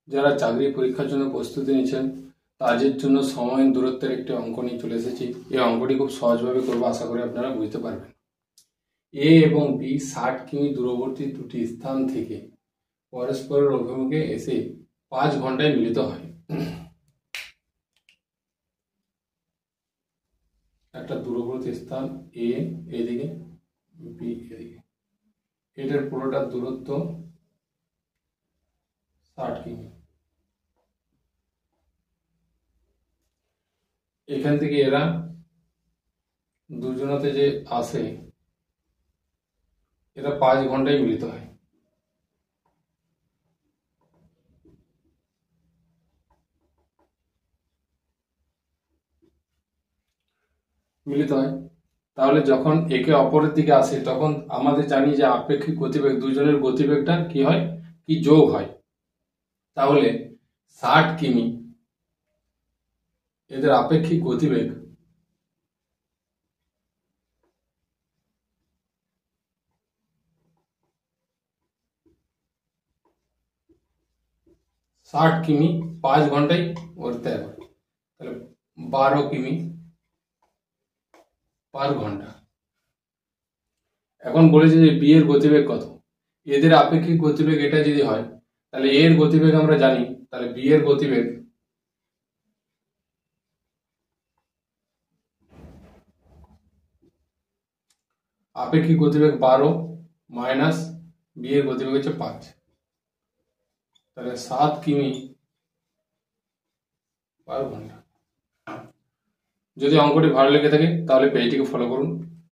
যারা চাকরি পরীক্ষার জন্য প্রস্তুতি নিচ্ছেন তাদের জন্য সময় দূরত্বের একটি অঙ্ক নিয়ে চলে এসেছি। এই অঙ্কটি খুব সহজভাবে করবো, আশা করি আপনারা বুঝতে পারবেন। এ এবং বি 60 কিমি দূরবর্তী দুটি স্থান থেকে পরস্পরের অভিমুখে এসে 5 ঘন্টায় মিলিত হয়। একটা দূরবর্তী স্থান এ এদিকে, বি এদিকে, এটার পুরোটার দূরত্ব 60 কিমি। এখান থেকে এরা দুজনাতে যে আসে এরা 5 ঘন্টায় মিলিত হয়। তাহলে যখন একে অপরের দিকে আসে তখন আমাদের জানি যে আপেক্ষিক গতিবেগ, দুজনের গতিবেগটা কি হয়, কি যোগ হয়। তাহলে 60 কিমি এদের আপেক্ষিক গতিবেগ 60 কিমি 5 ঘন্টায় করতে হবে, তাহলে 12 কিমি পার ঘন্টা। এখন বলেছে যে বি এর গতিবেগ কত, এদের আপেক্ষিক গতিবেগ এটা যদি হয় তাহলে এর গতিবেগ আমরা জানি, তাহলে বি এর গতিবেগ আপেক্ষিক গতিবেগ 12 মাইনাস বি এর গতিবেগ হচ্ছে 5, তাহলে 7 কিমি পার ঘন্টা। যদি অঙ্কটি ভালো লেগে থাকে তাহলে পেজটিকে ফলো করুন।